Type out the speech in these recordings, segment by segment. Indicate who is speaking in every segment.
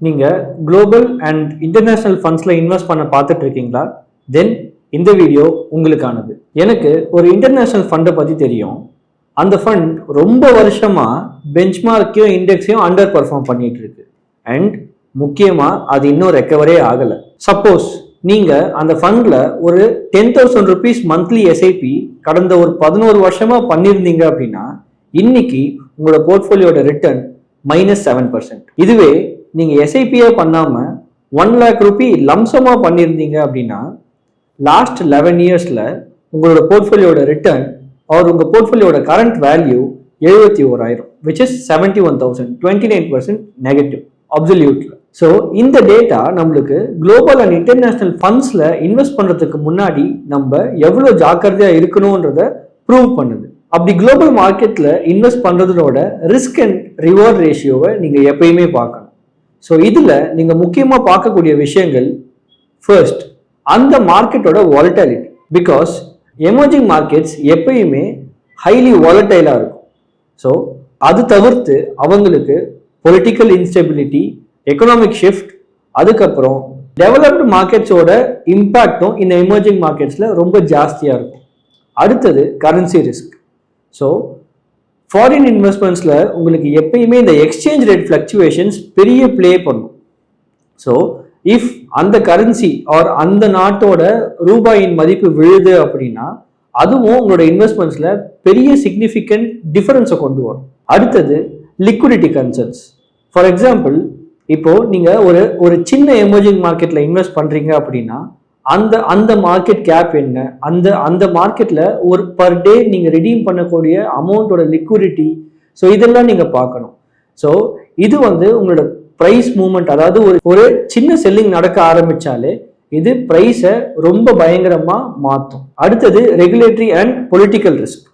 Speaker 1: நீங்கள் global and international ஃபண்ட்ஸில் invest பண்ண பார்த்துட்டு இருக்கீங்களா? தென் இந்த வீடியோ உங்களுக்கானது. எனக்கு ஒரு இன்டர்நேஷ்னல் ஃபண்டை பற்றி தெரியும். அந்த ஃபண்ட் ரொம்ப வருஷமாக பெஞ்ச்மார்க்கையும் இண்டெக்ஸையும் அண்டர் பர்ஃபார்ம் பண்ணிட்டு இருக்கு. அண்ட் முக்கியமாக அது இன்னும் ரெக்கவரே ஆகலை. சப்போஸ் நீங்கள் அந்த ஃபண்டில் ஒரு 10,000 rupees மந்த்லி எஸ்ஐபி கடந்த ஒரு 11 வருஷமாக பண்ணியிருந்தீங்க அப்படின்னா இன்னைக்கு உங்களோட போர்ட்ஃபோலியோட ரிட்டர்ன் -7%. இதுவே நீங்கள் எஸ்ஐபியே பண்ணாமல் 1 lakh rupee லம்சமாக பண்ணியிருந்தீங்க அப்படின்னா லாஸ்ட் 11 இயர்ஸில் உங்களோட போர்ட்ஃபோலியோட ரிட்டர்ன் ஆர் உங்கள் போர்ட்ஃபோலியோட current value 71,000 which is 71,000, 29% negative அப்சல்யூட்ல. ஸோ இந்த டேட்டா நம்மளுக்கு குளோபல் அண்ட் இன்டர்நேஷ்னல் ஃபண்ட்ஸில் இன்வெஸ்ட் பண்ணுறதுக்கு முன்னாடி நம்ம எவ்வளோ ஜாக்கிரதையாக இருக்கணுன்றத ப்ரூவ் பண்ணுது. அப்படி குளோபல் மார்க்கெட்டில் இன்வெஸ்ட் பண்ணுறதோட ரிஸ்க் அண்ட் ரிவார்ட் ரேஷியோவை நீங்கள் எப்பயுமே பார்க்கணும். ஸோ இதில் நீங்கள் முக்கியமாக பார்க்கக்கூடிய விஷயங்கள், ஃபர்ஸ்ட் அந்த மார்க்கெட்டோட வாலட்டிலிட்டி. பிகாஸ் எமர்ஜிங் மார்க்கெட்ஸ் எப்பயுமே ஹைலி வாலட்டைலாக இருக்கும். ஸோ அது தவிர்த்து அவங்களுக்கு பொலிட்டிக்கல் இன்ஸ்டெபிலிட்டி, எக்கனாமிக் ஷிஃப்ட், அதுக்கப்புறம் டெவலப்டு மார்க்கெட்ஸோட இம்பேக்டும் இந்த எமர்ஜிங் மார்க்கெட்ஸில் ரொம்ப ஜாஸ்தியாக இருக்கும். அடுத்தது கரன்சி ரிஸ்க். ஸோ ஃபாரின் இன்வெஸ்ட்மெண்ட்ஸில் உங்களுக்கு எப்பயுமே இந்த எக்ஸ்சேஞ்ச் ரேட் ஃப்ளக்சுவேஷன்ஸ் பெரிய ப்ளே பண்ணும். ஸோ இஃப் அந்த கரன்சி ஆர் அந்த நாட்டோட ரூபாயின் மதிப்பு விழுது அப்படின்னா அதுவும் உங்களோட இன்வெஸ்ட்மெண்ட்ஸில் பெரிய சிக்னிஃபிகண்ட் டிஃபரன்ஸை கொண்டு வரும். அடுத்தது லிக்விடிட்டி கன்சர்ன்ஸ். ஃபார் எக்ஸாம்பிள், இப்போது நீங்கள் ஒரு சின்ன எமர்ஜிங் மார்க்கெட்டில் இன்வெஸ்ட் பண்ணுறீங்க அப்படின்னா அந்த மார்க்கெட் கேப் என்ன, அந்த மார்க்கெட்டில் ஒரு பர் டே நீங்கள் ரிடீம் பண்ணக்கூடிய அமௌண்ட்டோட லிக்விடிட்டி, ஸோ இதெல்லாம் நீங்கள் பார்க்கணும். ஸோ இது உங்களோட ப்ரைஸ் மூவ்மெண்ட், அதாவது ஒரு சின்ன செல்லிங் நடக்க ஆரம்பித்தாலே இது ப்ரைஸை ரொம்ப பயங்கரமாக மாற்றும். அடுத்தது ரெகுலேட்டரி அண்ட் பொலிட்டிக்கல் ரிஸ்க்.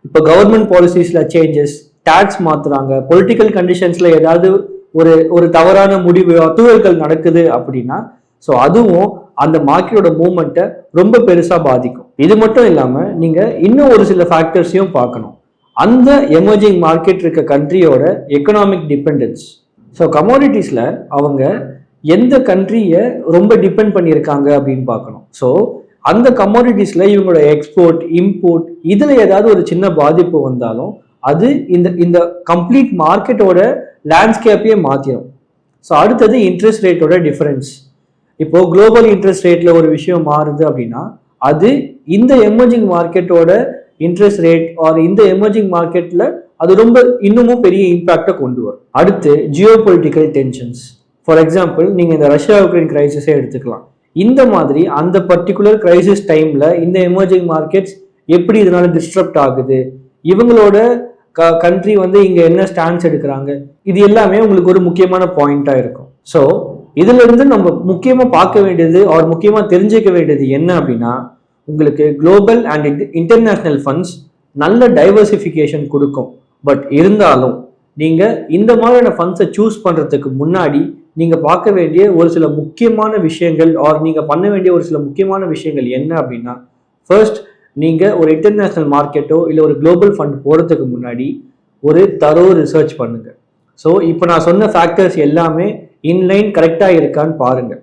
Speaker 1: இப்போ கவர்மெண்ட் பாலிசிஸில் சேஞ்சஸ், டேக்ஸ் மாற்றுறாங்க, பொலிட்டிக்கல் கண்டிஷன்ஸில் ஏதாவது ஒரு தவறான முடிவு அத்துவல்கள் நடக்குது அப்படின்னா ஸோ அதுவும் அந்த மார்க்கெட்டோட மூவ்மெண்ட்டை ரொம்ப பெருசாக பாதிக்கும். இது மட்டும் இல்லாமல் நீங்கள் இன்னும் ஒரு சில ஃபேக்டர்ஸையும் பார்க்கணும். அந்த எமர்ஜிங் மார்க்கெட் இருக்க கண்ட்ரியோட எக்கனாமிக் டிபெண்டன்ஸ். ஸோ கமோடிட்டிஸில் அவங்க எந்த கண்ட்ரியை ரொம்ப டிபெண்ட் பண்ணியிருக்காங்க அப்படின்னு பார்க்கணும். ஸோ அந்த கமோடிட்டிஸில் இவங்களோட எக்ஸ்போர்ட், இம்போர்ட் இதில் ஏதாவது ஒரு சின்ன பாதிப்பு வந்தாலும் அது இந்த கம்ப்ளீட் மார்க்கெட்டோட லேண்ட்ஸ்கேப்பையே மாற்றிடும். ஸோ அடுத்தது இன்ட்ரெஸ்ட் ரேட்டோட டிஃபரன்ஸ். இப்போ குளோபல் இன்ட்ரெஸ்ட் ரேட்ல ஒரு விஷயம் மாறுது அப்படின்னா அது இந்த எமர்ஜிங் மார்க்கெட்டோட இன்ட்ரெஸ்ட் ரேட் ஆர் இந்த எமர்ஜிங் மார்க்கெட்ல அது ரொம்ப இன்னமும் பெரிய இம்பாக்டை கொண்டு வரும். அடுத்து Jio political tensions. For example, நீங்க இந்த ரஷ்யா உக்ரைன் கிரைசிஸே எடுத்துக்கலாம். இந்த மாதிரி அந்த பர்டிகுலர் கிரைசிஸ் டைம்ல இந்த எமர்ஜிங் மார்க்கெட்ஸ் எப்படி இதனால டிஸ்டர்ப்ட் ஆகுது, இவங்களோட கண்ட்ரி இங்க என்ன ஸ்டாண்ட்ஸ் எடுக்கிறாங்க, இது எல்லாமே உங்களுக்கு ஒரு முக்கியமான பாயிண்டா இருக்கும். ஸோ இதுல இருந்து நம்ம முக்கியமா பார்க்க வேண்டியது ஆர் முக்கியமா தெரிஞ்சுக்க வேண்டியது என்ன அப்படின்னா, உங்களுக்கு குளோபல் அண்ட் இன்டர்நேஷ்னல் ஃபண்ட்ஸ் நல்ல டைவர்சிஃபிகேஷன் கொடுக்கும். பட் இருந்தாலும் நீங்க இந்த மாதிரியான ஃபண்ட்ஸை சூஸ் பண்றதுக்கு முன்னாடி நீங்க பார்க்க வேண்டிய ஒரு சில முக்கியமான விஷயங்கள் ஆர் நீங்க பண்ண வேண்டிய ஒரு சில முக்கியமான விஷயங்கள் என்ன அப்படின்னா, ஃபர்ஸ்ட் நீங்க ஒரு இன்டர்நேஷ்னல் மார்க்கெட்டோ இல்லை ஒரு குளோபல் ஃபண்ட் போறதுக்கு முன்னாடி ஒரு தரோ ரிசர்ச் பண்ணுங்க. ஸோ இப்போ நான் சொன்ன ஃபேக்டர்ஸ் எல்லாமே இன்லைன் கரெக்டாக இருக்கான்னு பாருங்க.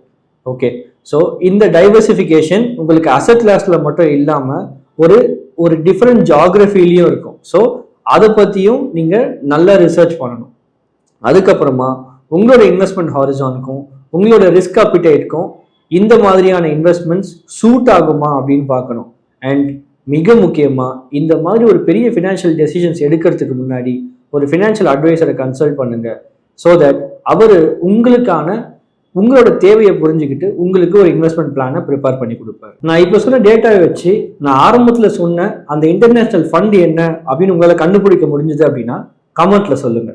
Speaker 1: ஓகே, ஸோ இந்த டைவர்சிஃபிகேஷன் உங்களுக்கு அசட் கிளாஸ்ல மட்டும் இல்லாமல் ஒரு டிஃப்ரெண்ட் ஜியாகிரஃபிலையும் இருக்கும். ஸோ அதை பற்றியும் நீங்கள் நல்லா ரிசர்ச் பண்ணணும். அதுக்கப்புறமா உங்களோட இன்வெஸ்ட்மெண்ட் ஹாரிசானுக்கும் உங்களோட ரிஸ்க் அப்பிடைட்க்கும் இந்த மாதிரியான இன்வெஸ்ட்மெண்ட்ஸ் சூட் ஆகுமா அப்படின்னு பார்க்கணும். அண்ட் மிக முக்கியமாக இந்த மாதிரி ஒரு பெரிய ஃபினான்ஷியல் டெசிஷன்ஸ் எடுக்கிறதுக்கு முன்னாடி ஒரு ஃபினான்ஷியல் அட்வைசரை கன்சல்ட் பண்ணுங்க. ஸோ தட் அவர் உங்களோட தேவையை புரிஞ்சுக்கிட்டு உங்களுக்கு ஒரு இன்வெஸ்ட்மெண்ட் பிளானை ப்ரிப்பேர் பண்ணி கொடுப்பாரு. நான் இப்போ சொன்ன டேட்டாவை வச்சு நான் ஆரம்பத்தில் சொன்ன அந்த இன்டர்நேஷ்னல் ஃபண்ட் என்ன அப்படின்னு உங்களால் கண்டுபிடிக்க முடிஞ்சது அப்படின்னா கமெண்ட்ல சொல்லுங்க.